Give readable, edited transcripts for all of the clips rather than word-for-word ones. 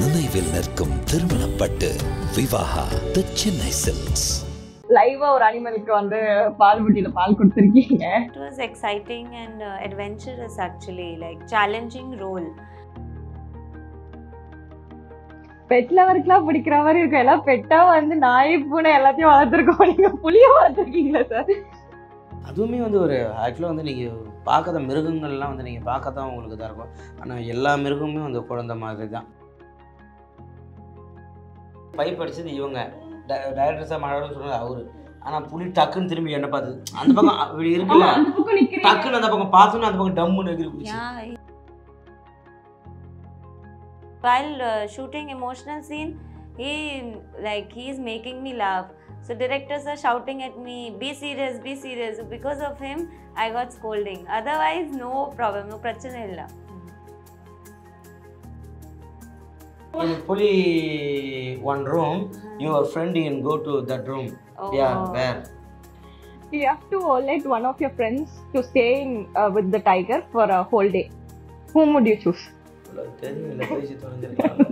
நினைவில் நிற்கும் திருமணப்பட்டு விவாகா தி சென்னை சில்க்ஸ். லைவா ஒரு அனிமலுக்கு வந்து பால் புட்டியில பால் கொடுத்துருக்கீங்க. It was exciting and adventurous actually, like challenging role. Pet லவருக்குலாம் பிடிக்கிற மாதிரி இருக்கும். எல்லாம் பெட்டா வந்து நாய் பூனை எல்லாத்தையும் வளர்த்துருக்கோம். நீங்க புளிய வளர்த்துருக்கீங்களா சார்? அதுவுமே வந்து ஒரு ஆக்சுவலாக வந்து நீங்கள் பார்க்காத மிருகங்கள்லாம் வந்து நீங்கள் பார்க்க தான் உங்களுக்கு தான் இருக்கும். ஆனால் எல்லா மிருகமுமே வந்து குழந்தை மாதிரி தான். பைப் அடிச்சது இவங்க டைரக்டர் சார் மழை சொன்னது அவரு. ஆனால் புலி டக்குன்னு திரும்பி என்ன பார்த்து அந்த பக்கம் அப்படி இருக்குல்ல, டக்குன்னு அந்த பக்கம் பார்த்தோன்னா அந்த பக்கம் டம்முன்னு எகிரி போச்சு. While shooting emotional scene, he's making me laugh. So directors are shouting at me, be serious, be serious. Because of him, I got scolding. Otherwise, no problem, no prachana illa. In Puli one room, your friend can go to that room. Oh. Yeah, where? You have to let one of your friends to stay with the tiger for a whole day. Whom would you choose? தெரியல, பேசி தொலைஞ்சிருக்காங்க.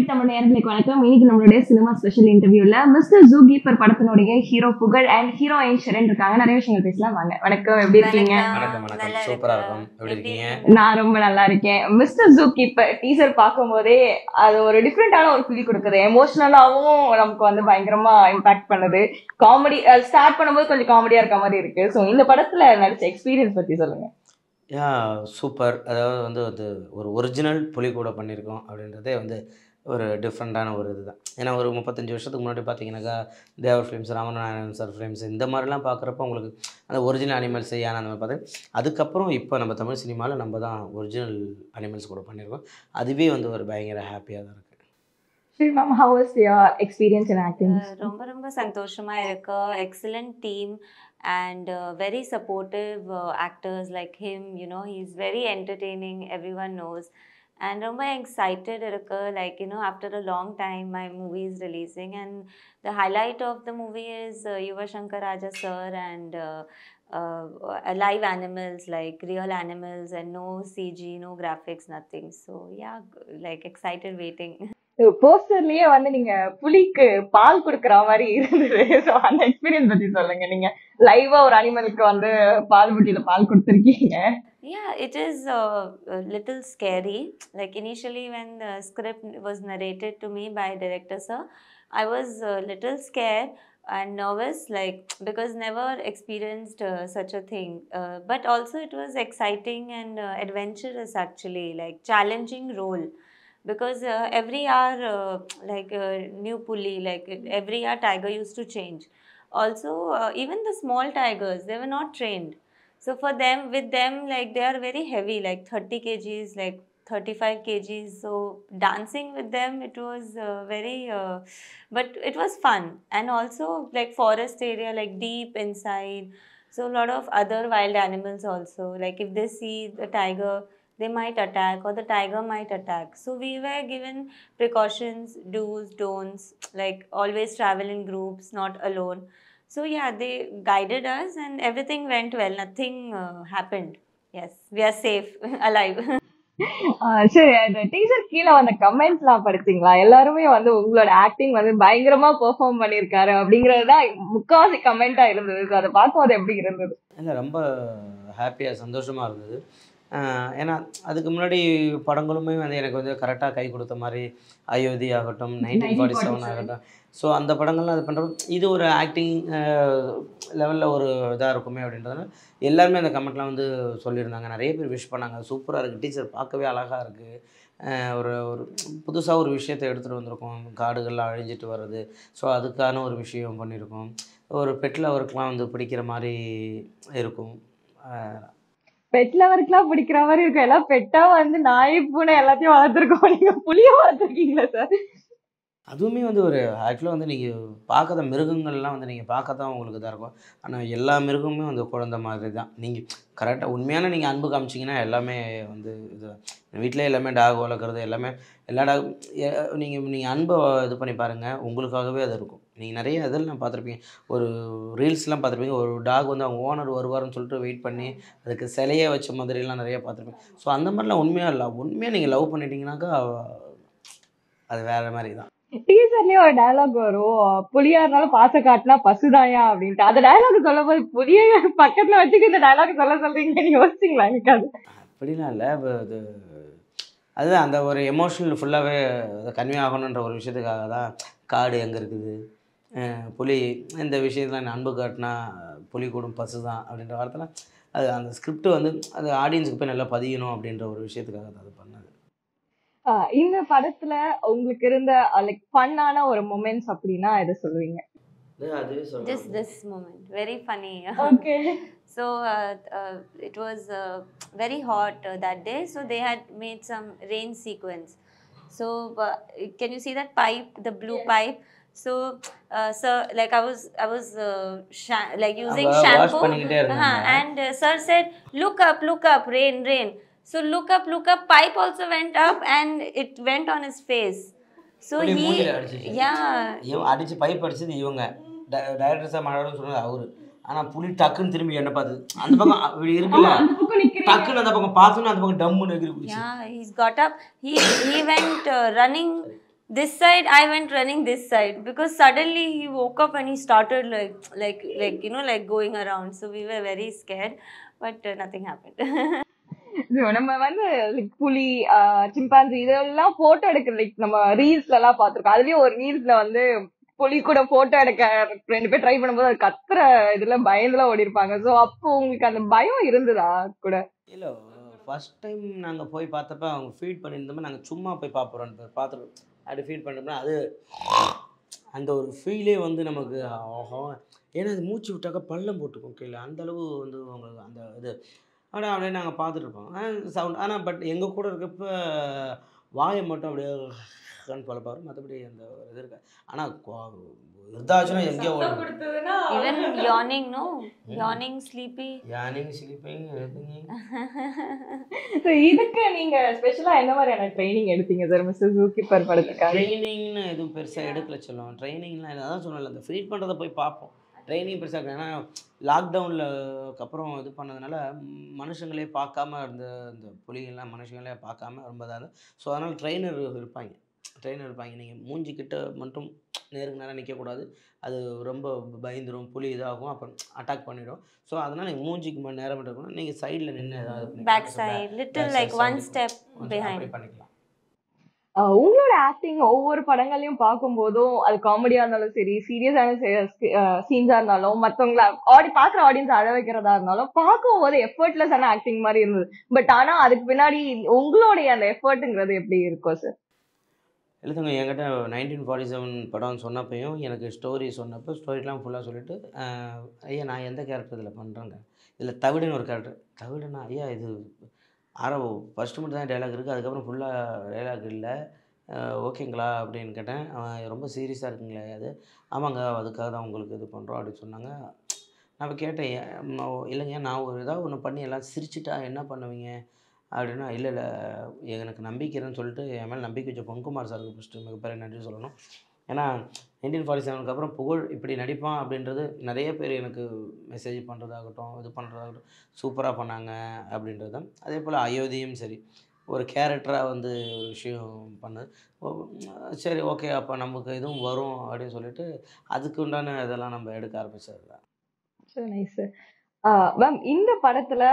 நம்ம நேரங்களுக்கு வணக்கம். இன்னைக்கு நம்மளுடைய cinema special இன்டர்வியூல mister ஜூகீப்பர் படத்தினுடைய hero புகழ் அண்ட் ஹீரோயின் ஷெரன் இருக்காங்க. நிறைய விஷயங்கள் பேசலாம் வாங்க. வணக்கம், எப்படி இருக்கீங்க? வணக்கம் வணக்கம், சூப்பரா இருக்கும். எப்படி இருக்கீங்க? நான் ரொம்ப நல்லா இருக்கேன். மிஸ்டர் ஜூகீப்பர் டீசர் பார்க்கும் போதே அது ஒரு டிஃப்ரெண்டான ஒரு ஃபீல் கொடுக்குது. எமோஷனலாவும் நமக்கு வந்து பயங்கரமா இம்பாக்ட் பண்ணுது. காமெடி ஸ்டார்ட் பண்ணும்போது கொஞ்சம் காமெடியா இருக்க மாதிரி இருக்கு. ஸோ இந்த படத்துல நடிச்ச எக்ஸ்பீரியன்ஸ் பத்தி சொல்லுங்க. சூப்பர். அதாவது வந்து அது ஒரு ஒரிஜினல் புலி கூட பண்ணியிருக்கோம் அப்படின்றதே வந்து ஒரு டிஃப்ரெண்ட்டான ஒரு இதுதான். ஏன்னா ஒரு 35 வருஷத்துக்கு முன்னாடி பார்த்தீங்கன்னாக்கா தேவர் ஃபிலிம்ஸ், ராமநாராயணன் சார் ஃபிலிம்ஸ் இந்த மாதிரிலாம் பார்க்குறப்ப உங்களுக்கு அந்த ஒரிஜினல் அனிமல்ஸ் ஏன்னா அந்த மாதிரி பார்த்து அதுக்கப்புறம் இப்போ நம்ம தமிழ் சினிமாவில் நம்ம தான் ஒரிஜினல் அனிமல்ஸ் கூட பண்ணியிருக்கோம். அதுவே வந்து ஒரு பயங்கர ஹாப்பியாக தான் இருக்குது. Ma'am, how was your experience in acting? ரொம்ப சந்தோஷமா இருக்கு. Excellent team and very supportive actors like him. You know, he's very entertaining. Everyone knows. And ரொம்ப excited irukku, like, you know, after a long time my movie is releasing and the highlight of the movie is Yuva Shankar Raja sir and live animals, like real animals and no CG, no graphics, nothing. So yeah, like excited waiting. போஸ்டர்லயே வந்து நீங்க புலிக்கு பால் கொடுக்கற மாதிரி இருந்தது. So அந்த experience பத்தி சொல்லுங்க. நீங்க லைவா ஒரு அனிமலுக்கு வந்து பால் புட்டியில பால் கொடுத்திருக்கீங்க. Yeah, it is a little scary. Like initially when the script was narrated to me by director sir, I was a little scared and nervous, like, because never experienced such a thing. But also it was exciting and adventurous actually, like challenging role. Because every hour, like new puli, like every hour tiger used to change. Also, even the small tigers, they were not trained. So for them, with them, like they are very heavy, like 30 kgs, like 35 kgs. So dancing with them, it was but it was fun. And also like forest area, like deep inside. So a lot of other wild animals also. Like if they see the tiger, they might attack or the tiger might attack. So we were given precautions, do's, don'ts, like always travel in groups, not alone. So yeah, they guided us and everything went well. Nothing happened. Yes, we are safe, alive. சரி, அந்த teaser கீழே வந்த கமெண்ட்ஸ்லாம் படிச்சீங்களா? எல்லாருமே வந்து உங்களோட acting வந்து பயங்கரமா பெர்ஃபார்ம் பண்ணியிருக்காரு அப்படிங்கிறது தான் முக்காவாசி கமெண்டா இருந்தது. அதை பார்க்கும்போது எப்படி இருந்தது? இல்லை, ரொம்ப ஹாப்பியாக சந்தோஷமாக இருந்தது. ஏன்னா அதுக்கு முன்னாடி படங்களுமே வந்து எனக்கு வந்து கரெக்டாக கை கொடுத்த மாதிரி அயோத்தி ஆகட்டும், 1947 ஆகட்டும். ஸோ அந்த படங்கள்லாம் அது பண்ணுறோம். இது ஒரு ஆக்டிங் லெவலில் ஒரு இதாக இருக்குமே அப்படின்றதுனால எல்லாருமே அந்த கமெண்ட்லாம் வந்து சொல்லியிருந்தாங்க. நிறைய பேர் விஷ் பண்ணாங்க. சூப்பராக இருக்குது, டீச்சர் பார்க்கவே அழகாக இருக்குது, ஒரு ஒரு புதுசாக ஒரு விஷயத்தை எடுத்துகிட்டு வந்திருக்கோம், காடுகள்லாம் அழிஞ்சிட்டு வர்றது. ஸோ அதுக்கான ஒரு விஷயம் பண்ணியிருக்கோம். ஒரு பெட்டில் அவருக்கெலாம் வந்து பிடிக்கிற மாதிரி இருக்கும். பெட் லவருக்குலாம் பிடிக்கிற மாதிரி இருக்கும். எல்லாம் பெட்டா வந்து நாய் பூனை எல்லாத்தையும் வளர்த்துருக்கோம். நீங்க புளிய வளர்த்துருக்கீங்களா சார்? அதுவுமே வந்து ஒரு ஆக்சுவலாக வந்து நீங்கள் பார்க்காத மிருகங்கள்லாம் வந்து நீங்கள் பார்க்க தான் உங்களுக்கு தான் இருக்கும். ஆனால் எல்லா மிருகமுமே வந்து குழந்தை மாதிரி தான். நீங்கள் கரெக்டாக உண்மையான நீங்கள் அன்பு காமிச்சிங்கன்னா எல்லாமே வந்து இது வீட்டிலே எல்லாமே டாக் வளர்க்குறது எல்லாமே எல்லா டாக் நீங்கள் அன்பை இது பண்ணி பாருங்கள், உங்களுக்காகவே அது இருக்கும். நீங்கள் நிறைய இதெல்லாம் பார்த்துருப்பீங்க, ஒரு ரீல்ஸ்லாம் பார்த்துருப்பீங்க, ஒரு டாக் வந்து அவங்க ஓனர் வருவார்னு சொல்லிட்டு வெயிட் பண்ணி அதுக்கு சிலையே வச்ச மாதிரிலாம் நிறைய பார்த்துருப்பீங்க. ஸோ அந்த மாதிரிலாம் உண்மையாக நீங்கள் லவ் பண்ணிட்டீங்கன்னாக்கா அது வேறு மாதிரி தான். டீசர்லயே ஒரு டயலாக் வரும், புலியா இருந்தாலும் பாச காட்டினா பசுதாயா அப்படின்ட்டு. அந்த டயலாக் சொல்லும் போது புலிய பக்கத்துல வச்சுக்க இந்த டயலாக் சொல்றீங்கன்னு யோசிச்சிங்களா? எனக்கு அது அப்படிலாம் இல்லை. அது அதுதான் அந்த ஒரு எமோஷனல் ஃபுல்லாகவே அதை கன்வே ஆகணுன்ற ஒரு விஷயத்துக்காக தான். காடு எங்கே இருக்குது, புலி, இந்த விஷயத்தில் அன்பு காட்டினா புலி கூடும் பசு தான் அப்படின்ற வார்த்தைலாம் அது அந்த ஸ்கிரிப்ட் வந்து அது ஆடியன்ஸுக்கு போய் நல்லா பதியணும் அப்படின்ற ஒரு விஷயத்துக்காக தான் அது பண்ணது. இந்த படத்துல உங்களுக்கு இருந்த லைக் ஃபன்னான ஒரு மொமெண்ட்ஸ் அப்படின்னா எதை சொல்லுவீங்க? அதுவே Just சொல்கிறேன். this moment, very funny. Okay. So it was very hot that day, so they had made some rain sequence. So can you see that pipe, the blue pipe? So sir, like I was like using wash shampoo, பண்ணிக்கிட்டே இருந்தாங்க. and sir said, look up, rain. So look up, pipe also went up and it went on his face. So புலி he, மூஞ்சில அடிச்சிச்சு. yeah, இவன் அடிச்சு pipe அடிச்சது இவங்க, director sir மாடணும்னு சொன்னது அவரு. ஆனால் புலி டக்குன்னு திரும்பி என்ன பார்த்து அந்த பக்கம் இப்படி இருக்குல்ல, டக்குன்னு அந்த பக்கம் பார்த்தோன்னு அந்த பக்கம் டம்முன்னு எகிரி போச்சு. yeah, he's got up. He went running this side. I went running this side because suddenly he woke up and he started like you know, like going around. So we were very scared, but nothing happened. நம்ம வந்து like புலி, chimpanzee இதெல்லாம் photo எடுக்கிற like நம்ம ரீல்ஸ்ல எல்லாம் பாத்துருக்கோம். அதுலயும் ஒரு ரீல்ஸ்ல வந்து புலி கூட போட்டோ எடுக்க 2 பேர் ட்ரை பண்ணும்போது அது கத்துற இதுல பயந்துலாம் ஓடி இருப்பாங்க. சோ அப்போ உங்களுக்கு அந்த பயம் இருந்ததா கூட? இல்லை, ஃபர்ஸ்ட் டைம் நாங்கள் போய் பார்த்தப்ப அவங்க ஃபீட் பண்ணியிருந்தோம். நாங்கள் சும்மா போய் பார்ப்போம், பார்த்துட்டு அப்படி ஃபீட் பண்ணோம்னா அது அந்த ஒரு ஃபீலே வந்து நமக்கு ஆகும். ஏன்னா அது மூச்சு விட்டாக்கா பள்ளம் போட்டுக்கும் கீழே, அந்தளவு வந்து உங்களுக்கு அந்த இது அப்படியே நாங்கள் பார்த்துட்ருப்போம் சவுண்ட். ஆனால் பட் எங்கள் கூட இருக்கப்ப வாயை மட்டும் அப்படியே கண் பழப்பாரு, மற்றபடி அந்த இது இருக்கு. ஆனால் இதாச்சுன்னா எங்கேயோ Even yawning, no? Yawning, sleepy. Sleeping இதுக்கு நீங்க ஸ்பெஷலா என்ன மாதிரியான ட்ரைனிங் எடுத்தீங்க சார் மிஸ்டர் ஜூகீப்பர் படத்துக்காக? ட்ரைனிங்னு எதுவும் பெருசாக எடுக்கல சொல்லுவோம். ட்ரைனிங்லாம் அதான் சொன்னல, அந்த ஃபீட் பண்ணுறதை போய் பார்ப்போம். ட்ரைனிங் பெருசாக இருக்கு. ஏன்னா லாக்டவுனில் அப்புறம் இது பண்ணதுனால மனுஷங்களே பார்க்காம இருந்த இந்த புலிகள்லாம் மனுஷங்களே பார்க்காம ரொம்ப இதாக. ஸோ அதனால் ட்ரெயினர் இருப்பாங்க. நீங்கள் மூஞ்சிக்கிட்ட மட்டும் நேருக்கு நேரம் நிற்கக்கூடாது, அது ரொம்ப பயந்துடும், புலி இதாகும், அப்புறம் அட்டாக் பண்ணிடும். ஸோ அதனால் நீங்கள் மூஞ்சிக்கு நேரம் இருக்கணும், நீங்கள் சைடில் நின்று ஏதாவது Back side, little like one step behind. அப்படி பண்ணிக்கலாம். உங்களோட ஆக்டிங் ஒவ்வொரு படங்களையும் பார்க்கும்போதும் அது காமெடியா இருந்தாலும் சரி, சீரியஸான சீன்ஸா இருந்தாலும், மத்தவங்கள பாக்குற ஆடியன்ஸ் அழ வைக்கிறதா இருந்தாலும் பார்க்கும்போது எஃபர்ட்லெஸ்ஸான ஆக்டிங் மாதிரி இருந்தது. பட் ஆனா அதுக்கு பின்னாடி உங்களுடைய அந்த எஃபர்ட்ங்கிறது எப்படி இருக்கும் சார்? எழுதுங்க, என்கிட்ட 1947 படம் சொன்னப்பையும் எனக்கு ஸ்டோரி சொன்னப்போ ஸ்டோரிலாம் ஃபுல்லாக சொல்லிவிட்டு, ஐயா நான் எந்த கேரக்டர் இதில் பண்ணுறேங்க, இதில் தவிடுன்னு ஒரு கேரக்டர். தவிடுனா ஐயா இது ஃபஸ்ட்டு மட்டும் தான் டைலாக் இருக்குது, அதுக்கப்புறம் ஃபுல்லாக டைலாக் இல்லை, ஓகேங்களா அப்படின்னு கேட்டேன். அவன் ரொம்ப சீரியஸாக இருக்குங்களே அது. ஆமாங்க, அதுக்காக தான் உங்களுக்கு இது பண்ணுறோம் அப்படின்னு சொன்னாங்க. நான் கேட்டேன், இல்லைங்க நான் ஒரு ஏதாவது ஒன்று பண்ணி எல்லாம் சிரிச்சிட்டா என்ன பண்ணுவீங்க அப்படின்னா, இல்லை எனக்கு நம்பிக்கை இல்லைன்னு சொல்லிட்டு என் மேலே நம்பிக்கை வச்ச பொன்குமார் சாருக்கு ஃபஸ்ட்டு மிகப்பெரிய நன்றி சொல்லணும். ஏன்னா 1947 அப்புறம் புகழ் இப்படி நடிப்பான் அப்படின்றது நிறைய பேர் எனக்கு மெசேஜ் பண்ணுறதாகட்டும், இது பண்ணுறதாகட்டும், சூப்பராக பண்ணாங்க அப்படின்றது தான். அதே போல் அயோத்தியும் சரி, ஒரு கேரக்டராக வந்து ஒரு விஷயம் பண்ணது. சரி ஓகே, அப்போ நமக்கு இதுவும் வரும் அப்படின்னு சொல்லிட்டு அதுக்கு உண்டான இதெல்லாம் நம்ம எடுக்க ஆரம்பிச்சது தான். Nice sir. மேம் இந்த படத்துல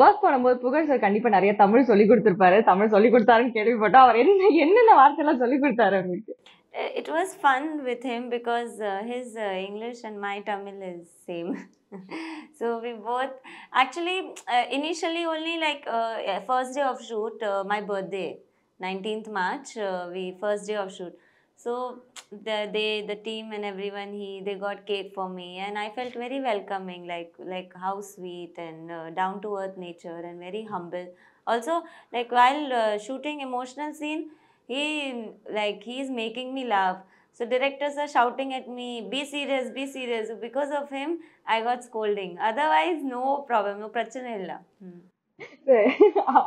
ஒர்க் பண்ணும்போது புகழ் சார் கண்டிப்பா நிறைய தமிழ் சொல்லி கொடுத்திருப்பாரு. தமிழ் சொல்லி கொடுத்தாருன்னு கேள்விப்பட்டோம். அவர் என்னென்ன வார்த்தையெல்லாம் சொல்லி கொடுத்தாரு உங்களுக்கு? It was fun with him because his English and my Tamil is same. So we both actually initially only like first day of shoot, my birthday 19th March, we first day of shoot. So the team and everyone they got cake for me and I felt very welcoming, like how sweet and down to earth nature and very humble. Also like while shooting emotional scene, he's making me laugh. So directors are shouting at me, be serious. Because of him I got scolding, otherwise no problem, no prachana illa.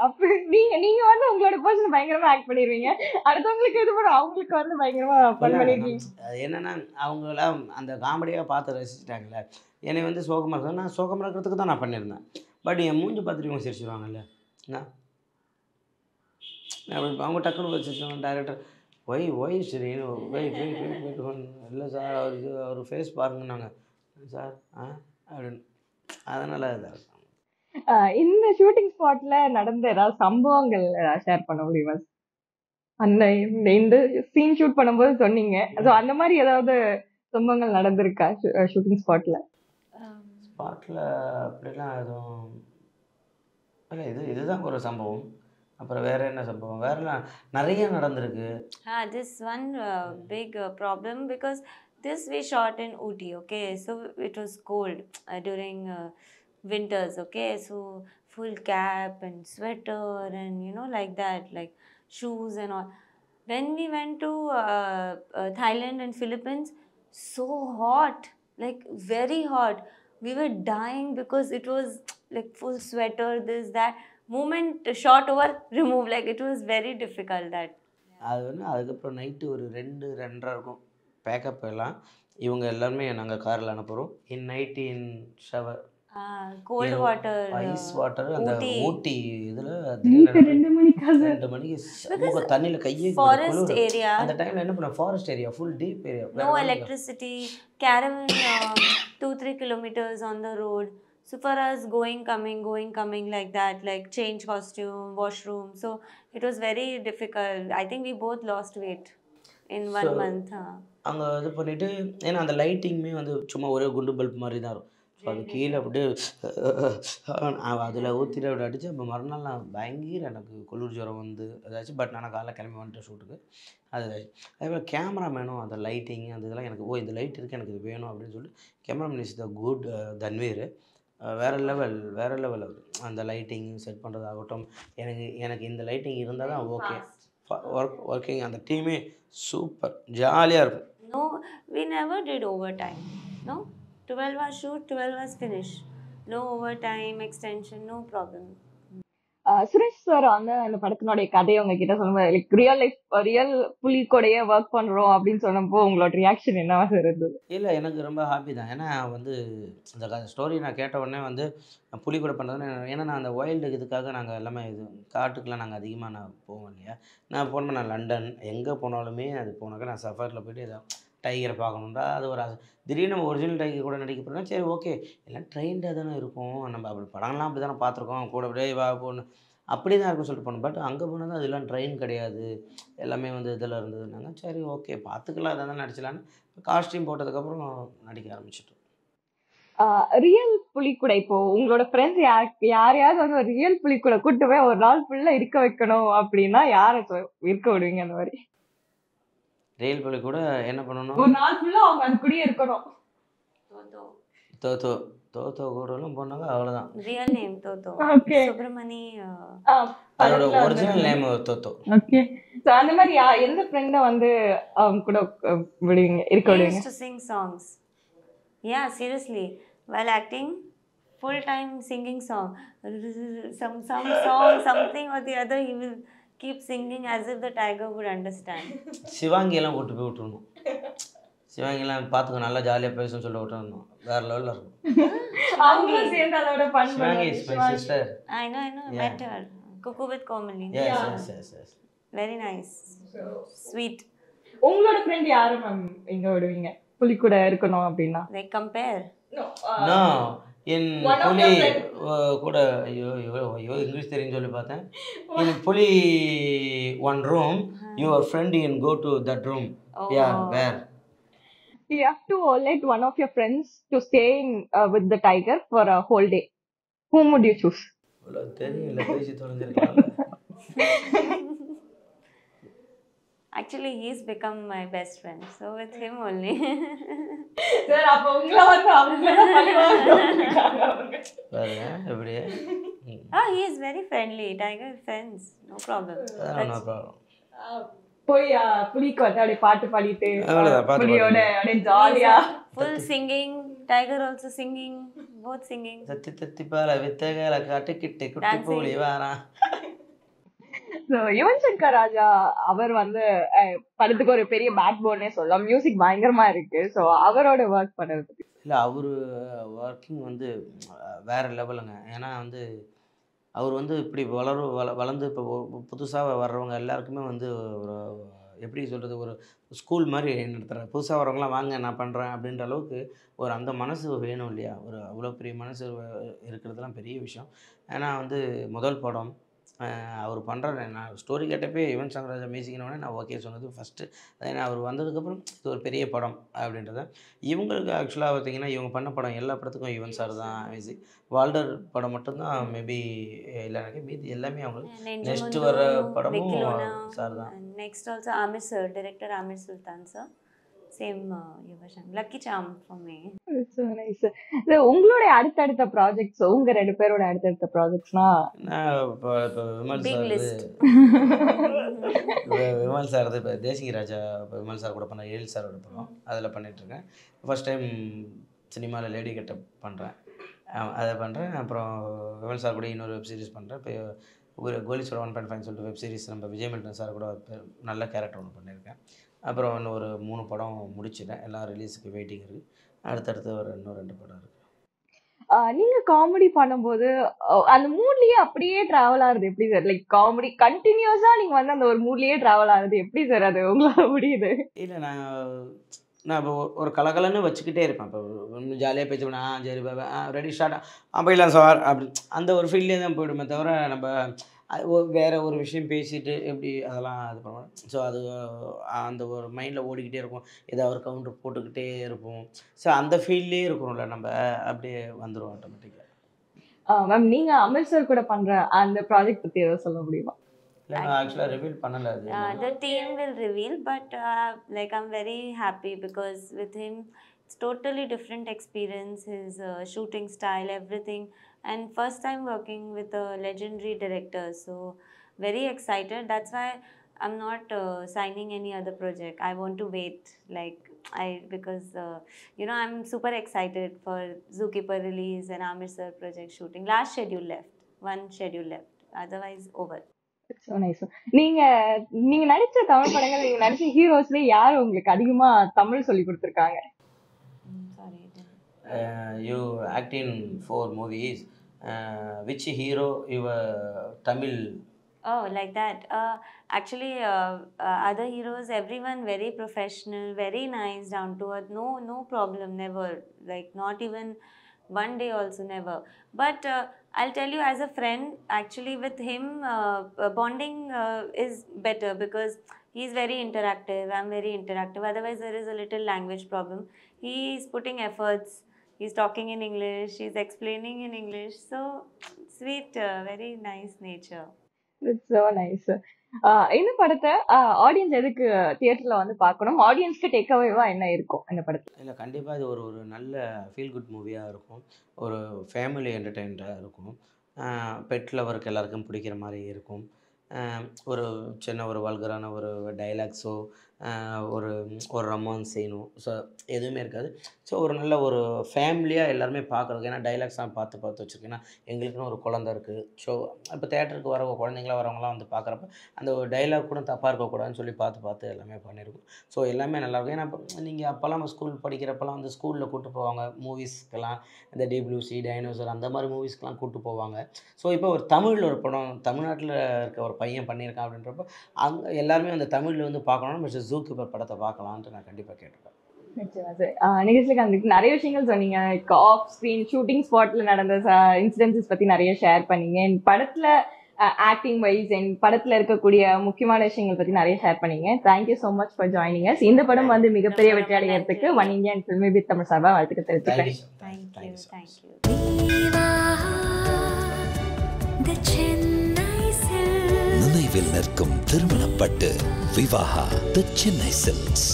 அப்ப நீங்க வந்து உங்களோட person பயங்கரமா act பண்ணிடுவீங்க, அடுத்தவங்களுக்கு இது பண்ண அவங்களுக்கு வந்து பயங்கரமா ஃபன் பண்ணிருக்கீங்க. அது என்னன்னா அவங்களாம் அந்த காமெடியாக பார்த்து ரசிச்சிட்டாங்கல்ல. என்னை வந்து சோகமாக இருக்கணும், நான் சோகமாக இருக்கிறதுக்கு தான் நான் பண்ணியிருந்தேன். பட் என் மூஞ்சி பார்த்துட்டு இவங்க சிரிச்சிருவாங்கல்ல. என்ன அப்படி அவங்க டக்குன்னு வச்சுருவாங்க டேரக்டர். ஒய் சரி வெயிட் இல்லை சார் அவர் ஃபேஸ் பாருங்கன்னாங்க. சார் அப்படின்னு. அதனால் இதாக இருக்கும். இந்த ஷூட்டிங் ஸ்பாட்ல நடந்த ஏதாவது சம்பவங்கள் ஷேர் பண்ண முடியுமா? அந்த இந்த சீன் ஷூட் பண்ணும்போது சொன்னீங்க, ஸோ அந்த மாதிரி ஏதாவது சம்பவங்கள் நடந்திருக்கா ஷூட்டிங் ஸ்பாட்ல? ஸ்பாட்டில் அப்படிலாம் எதுவும் இல்லை. இதுதான் ஒரு சம்பவம். அப்புறம் வேறு என்ன சம்பவம்? வேறுலாம் நிறைய நடந்திருக்கு. This one big problem because this we shot in Ooty, okay? So it was cold during winters, okay? So full cap and sweater and like that, like shoes and all. When we went to Thailand and Philippines, so hot, like very hot. We were dying because it was like full sweater, this, that. Moment shot over, remove, like it was very difficult that. அது வந்து அதுக்கப்புறம் night ஒரு 2-2:30 இருக்கும் backup எல்லாம். இவங்க எல்லாருமே நாங்கள் காரில் அனுப்புகிறோம். In night in shower cold water, ice water, அந்த ஊட்டி இதில் 2 மணிக்கு சமூக தண்ணியில் கையே ஃபாரஸ்ட் ஏரியா. அந்த டைமில் என்ன பண்ண, forest area, full deep area, no electricity, caravan 2-3 kilometers on the road. So for us, going coming like that, like change costume, washroom. So it was very difficult. I think we both lost weight in 1 month. அங்கே இது பண்ணிவிட்டு, ஏன்னா அந்த லைட்டிங்குமே வந்து சும்மா ஒரே குண்டு bulb மாதிரி தான் இருக்கும். ஸோ அது கீழே அப்படியே அதில் ஊற்றிட்டு அப்படி அடித்து அப்போ மறுநாள் நான் பயங்கர எனக்கு குளிர் ஜுரம் வந்து அதாச்சும். பட் நான் காலைல கிளம்பி வந்துட்டேன் ஷூட்டுக்கு. அதேபோல் கேமராமேனும் அந்த லைட்டிங் அந்த இதெல்லாம் எனக்கு இந்த லைட் இருக்குது, எனக்கு இது வேணும் அப்படின்னு சொல்லிட்டு cameraman is the good Tanveer. வேறு லெவல் அவர். அந்த லைட்டிங் செட் பண்ணுறதாகட்டும், எனக்கு இந்த லைட்டிங் இருந்தால் தான் ஓகே. ஒர்க்கிங் அந்த டீமே சூப்பர் ஜாலியாக இருக்கும். No, we never did overtime. No, 12 hours shoot, 12 hours finish. No overtime, extension, no problem. Suresh sir வந்து அந்த படத்தினுடைய கதையை உங்ககிட்ட சொல்லும்போது லைக் ரியல் புலி கூடயே ஒர்க் பண்றோம் அப்படின்னு சொன்னப்போ உங்களோட ரியாக்ஷன் என்னவா சார் இருந்தது? இல்லை, எனக்கு ரொம்ப ஹாப்பி தான். ஏன்னா வந்து இந்த ஸ்டோரி நான் கேட்ட உடனே வந்து புலி கூட பண்ணுறதுன்னு, ஏன்னா நான் அந்த வைல்டு இதுக்காக நாங்கள் எல்லாமே காட்டுக்கெலாம் நாங்கள் அதிகமாக நான் போவோம் இல்லையா. நான் போனோம், நான் லண்டன் எங்கே போனாலுமே அது போனாக்க நான் சஃபாரியில் போய்ட்டு ஏதாவது டைகரை பார்க்கணுன்றா அது ஒரு ஆசை. திடீர்னு நம்ம ஒரிஜினல் டைகர் கூட நடிக்க போகிறோம்னா சரி ஓகே, எல்லாம் ட்ரெயின்டாக தானே இருக்கும், நம்ம அப்படி படங்கள்லாம் அப்படி தானே பார்த்துருக்கோம், கூட அப்படியே வா போகணும் அப்படி தான் இருக்கும் சொல்லிட்டு போனோம். பட் அங்கே போனால் தான் அதெல்லாம் ட்ரெயின் கிடையாது, எல்லாமே வந்து இதில் இருந்ததுனாங்க. சரி ஓகே பார்த்துக்கலாம், அதை தான் நடிச்சலான்னு காஸ்டியூம் போட்டதுக்கப்புறம் நடிக்க ஆரம்பிச்சிட்டோம். ரியல் புலி கூட இப்போ உங்களோட ஃப்ரெண்ட்ஸ் யாரையாவது வந்து ஒரு ரியல் புலி கூட கூட்டு போய் ஒரு நாள் ஃபுல்லாக இருக்க வைக்கணும் அப்படின்னா யாரை இருக்க விடுவீங்க? அந்த மாதிரி ரியல் புலி கூட என்ன பண்ணணும், ஒரு நாள் ஃபுல்லாக அவங்க அது கூடயே இருக்கணும். தோத்தோ கூடலாம் போனாங்க, அவ்வளோதான். Real name Thotho. Okay, Subramani அதோட original name Thotho. Okay, so அந்த மாதிரி எந்த ஃப்ரெண்ட வந்து அவங்க கூட விடுவீங்க இருக்க விடுவீங்க? to sing songs. Yeah, seriously, while acting full time singing song, some song, something or the other, he will keep singing as if the tiger would understand. Shivangi எல்லாம் கூட்டு போய் விட்டுறணும். சிவாங்கிலாம் பார்த்துக்கோ நல்லா ஜாலியாக பேசுன்னு சொல்லி விட்டுறணும், வேறு லெவலில் இருக்கும். அவங்களும் சேர்ந்து அதோட பண்ண Shivangi is my sister. I know, met her. Cuckoo with Komali. Yes. Very nice. Sweet. உங்களோட ஃப்ரெண்ட் யாரு மேம் எங்க விடுவீங்க புலி கூட இருக்கணும் அப்படின்னா? Like compare. No, in புலி கூட ஐயோ இங்கிலீஷ் தெரியும் சொல்லி பார்த்தேன். In புலி one room, your friend can go to that room. Yeah, where? You have to let one of your friends to stay with the tiger for a whole day. Whom would you choose? தெரியல, பேசி தொலைஞ்சிருக்கலாம். Actually, he's become my best friend. So with him only. Sir, அப்ப உங்கள வந்து அவங்கள பழிவாங்க. பாருங்க எப்படி. He is very friendly. Tiger friends, no problem. No problem. போய் புலிக்கு வந்து அப்படியே பாட்டு பாடிட்டு அவ்வளவுதான், பாட்டு புலியோட அப்படியே ஜாலியா Full singing, tiger also singing, both singing. தத்தி தத்தி பால வித்தகல காட்டுக்கிட்டு குட்டி போலி வாரா. So, யுவன் சங்கர் ராஜா அவர் வந்து படத்துக்கு ஒரு பெரிய பேக் போர்னே சொல்லலாம். மியூசிக் பயங்கரமா இருக்கு. ஸோ அவரோட ஒர்க் பண்ணுறது பத்தி. இல்லை அவர் ஒர்க்கிங் வந்து வேற லெவலுங்க. ஏன்னா வந்து அவர் வந்து இப்படி வளர்ந்து இப்போ புதுசாக வர்றவங்க எல்லாருக்குமே வந்து ஒரு எப்படி சொல்கிறது, ஒரு ஸ்கூல் மாதிரி நடத்துகிறார். புதுசாக வரவங்களாம் வாங்க நான் பண்ணுறேன் அப்படின்ற அளவுக்கு ஒரு அந்த மனசு வேணும் இல்லையா? ஒரு அவ்வளோ பெரிய மனசு இருக்கிறதுலாம் பெரிய விஷயம். ஏன்னா வந்து முதல் படம் அவர் பண்ணுற, நான் ஸ்டோரி கேட்டப்பே யுவன் சங்கர் ராஜா மியூசிக்னோடனே நான் ஓகே சொன்னது ஃபஸ்ட்டு. ஏன்னா அவர் வந்ததுக்கப்புறம் இது ஒரு பெரிய படம் அப்படின்றத. இவங்களுக்கு ஆக்சுவலாக பார்த்தீங்கன்னா இவங்க பண்ண படம் எல்லா படத்துக்கும் யுவன் சார் தான் மியூசிக். வால்டர் படம் மட்டும்தான் மேபி இல்லை, எனக்கு மீதி எல்லாமே அவங்களுக்கு. நெக்ஸ்ட் வர படமும் சார் தான். Next also Aamir sir, director Aamir Sultan sir. Same Yuvan. Lucky Sam for me. So nice. உங்களுடைய அடுத்தடுத்த ப்ராஜெக்ட்ஸ், உங்க ரெண்டு பேரோட அடுத்தடுத்த ப்ராஜெக்ட்ஸ்னா விமல் சார் இப்போ தேசிங்க ராஜா விமல் சார் கூட பண்ண ஏழு சாரோட படம் அதில் பண்ணிகிட்ருக்கேன். ஃபர்ஸ்ட் டைம் சினிமாவில் லேடி கெட்டப் பண்ணுறேன், அதை பண்ணுறேன். அப்புறம் விமல் சார் கூட இன்னொரு வெப் சீரிஸ் பண்ணுறேன். இப்போ ஒரு கோலிஸ்வர 1.5 சொல்லிட்டு வெப் சீரிஸ் நம்ம விஜய் மில்டன் சார் கூட நல்ல கேரக்டர் ஒன்று பண்ணியிருக்கேன். அப்புறம் இன்னும் ஒரு 3 படம் முடிச்சிட்டேன். எல்லாம் ரிலீஸுக்கு வெயிட்டிங் இருக்குது. அடுத்தடுத்து ஒரு இன்னும் 2 படம் இருக்குது. நீங்க காமெடி பண்ணும்போது அந்த மூட்லயே அப்படியே டிராவல் ஆகுது எப்படி சார்? லைக் காமெடி கண்டினியூஸா நீங்க வந்து அந்த ஒரு மூட்லயே டிராவல் ஆகுது எப்படி சார் அது உங்களால முடியுது? இல்லை, நான் இப்போ ஒரு கலகலன்னு வச்சுக்கிட்டே இருப்பேன். இப்போ ஒன்றும் ஜாலியாக பேச்சு பண்ண சரி பாபா ரெடி ஸ்டார்ட் போயிடலாம் சார் அப்படி அந்த ஒரு ஃபீல்ட்லேயே தான் போயிடுமே தவிர நம்ம வேறு ஒரு விஷயம் பேசிட்டு எப்படி அதெல்லாம் இது பண்ணுவோம். ஸோ அது அந்த ஒரு மைண்டில் ஓடிக்கிட்டே இருக்கும், ஏதாவது ஒரு கவுண்டர் போட்டுக்கிட்டே இருப்போம். ஸோ அந்த ஃபீல்ட்லேயே இருக்கிறோம்ல நம்ம, அப்படியே வந்துடும் ஆட்டோமேட்டிக்காக. மேம் நீங்க அமர் சார் கூட பண்ற அந்த ப்ராஜெக்ட் பத்தி ஏதாவது சொல்ல முடியுமா? இல்லை, நான் ஆக்சுவலாக ரிவீல் பண்ணலை. The team will reveal, but like I'm very happy because with him it's totally different experience, his shooting style, everything, and first time working with a legendary director, so very excited. That's why I'm not signing any other project. I want to wait, like because you know, I'm super excited for Zookeeper release and Amir sir project shooting. Last schedule left, one schedule left, otherwise over. So nice. நீங்க நடிச்ச தமிழ் படங்கள், நீங்க நடிச்ச ஹீரோஸ்ல யார் உங்களுக்கு அதிகமா தமிழ் சொல்லி கொடுத்திருக்காங்க? You act in 4 movies. Which hero your Tamil? Oh, like that. Actually, other heroes, everyone very professional, very nice, down to earth. No problem, never. Like not even one day also, never. But I'll tell you, as a friend, actually with him, bonding is better because he's very interactive. I'm very interactive. Otherwise, there is a little language problem. He's putting efforts. He's talking in English. He's explaining in English. So sweet, very nice nature. It's so nice. இந்த படத்தை audience எதுக்கு தியேட்டர்ல வந்து பார்க்கணும்? ஆடியன்ஸ்க்கு take அவேவா என்ன இருக்கும் இந்த படத்தில்? இல்லை, கண்டிப்பாக இது ஒரு நல்ல ஃபீல் குட் மூவியாக இருக்கும். ஒரு ஃபேமிலி என்டர்டெயின்மெண்ட்டாக இருக்கும். பெட் லவருக்கு எல்லாருக்கும் பிடிக்கிற மாதிரி இருக்கும். ஒரு சின்ன ஒரு வல்கரான ஒரு டைலாக்ஸோ ஒரு ரொமான்ஸ் சீனோ ஸோ எதுவுமே இருக்காது. ஸோ ஒரு நல்ல ஒரு ஃபேமிலியாக எல்லாருமே பார்க்குறதுக்கு, ஏன்னா டைலாக்ஸ்லாம் பார்த்து வச்சுருக்கேன். ஏன்னா எங்களுக்குன்னு ஒரு குழந்தை இருக்குது. ஸோ இப்போ தேட்டருக்கு வர குழந்தைங்களாம் வரவங்களாம் வந்து பார்க்குறப்ப அந்த ஒரு டைலாக் கூட தப்பாக இருக்கக்கூடாதுன்னு சொல்லி பார்த்து எல்லாமே பண்ணியிருக்கோம். ஸோ எல்லாமே நல்லாயிருக்கும். ஏன்னா இப்போ நீங்கள் அப்போல்லாம் ஸ்கூல் படிக்கிறப்பெல்லாம் வந்து ஸ்கூலில் கூப்பிட்டு போவாங்க மூவிஸ்க்கெல்லாம், இந்த டிபிள்யூசி டைனோசர் அந்த மாதிரி மூவிஸ்க்கெலாம் கூப்பிட்டு போவாங்க. ஸோ இப்போ ஒரு தமிழில் ஒரு படம் தமிழ்நாட்டில் இருக்க ஒரு பையன் பண்ணியிருக்கான் அப்படின்றப்ப அங்கே எல்லாருமே அந்த தமிழில் வந்து பார்க்கணும்னா மிஸ்டர் ஜூகீப்பர் படத்தை பார்க்கலான்ட்டு நான் கண்டிப்பாக கேட்டுப்பேன். நிகழ்ச்சிக்கு நிறைய விஷயங்கள் சொன்னீங்க. ஆஃப் ஸ்க்ரீன் ஷூட்டிங் ஸ்பாட்ல நடந்த இன்சிடென்ட்ஸ் பத்தி நிறைய ஷேர் பண்ணீங்க. படத்துல ஆக்டிங் வைஸ் அண்ட் படத்துல இருக்கக்கூடிய முக்கியமான விஷயங்கள் பத்தி நிறைய ஷேர் பண்ணீங்க. Thank you so much for joining us. இந்த படம் வந்து மிகப்பெரிய வெற்றி அடைகிறதுக்கு one India and Filmibeat Tamil சார்பாக வாழ்த்துக்கள் தெரிவித்துக்கிறேன். நினைவில் நிற்கும் திருமணப்பட்டு விவாஹா தி சென்னை சில்க்ஸ்.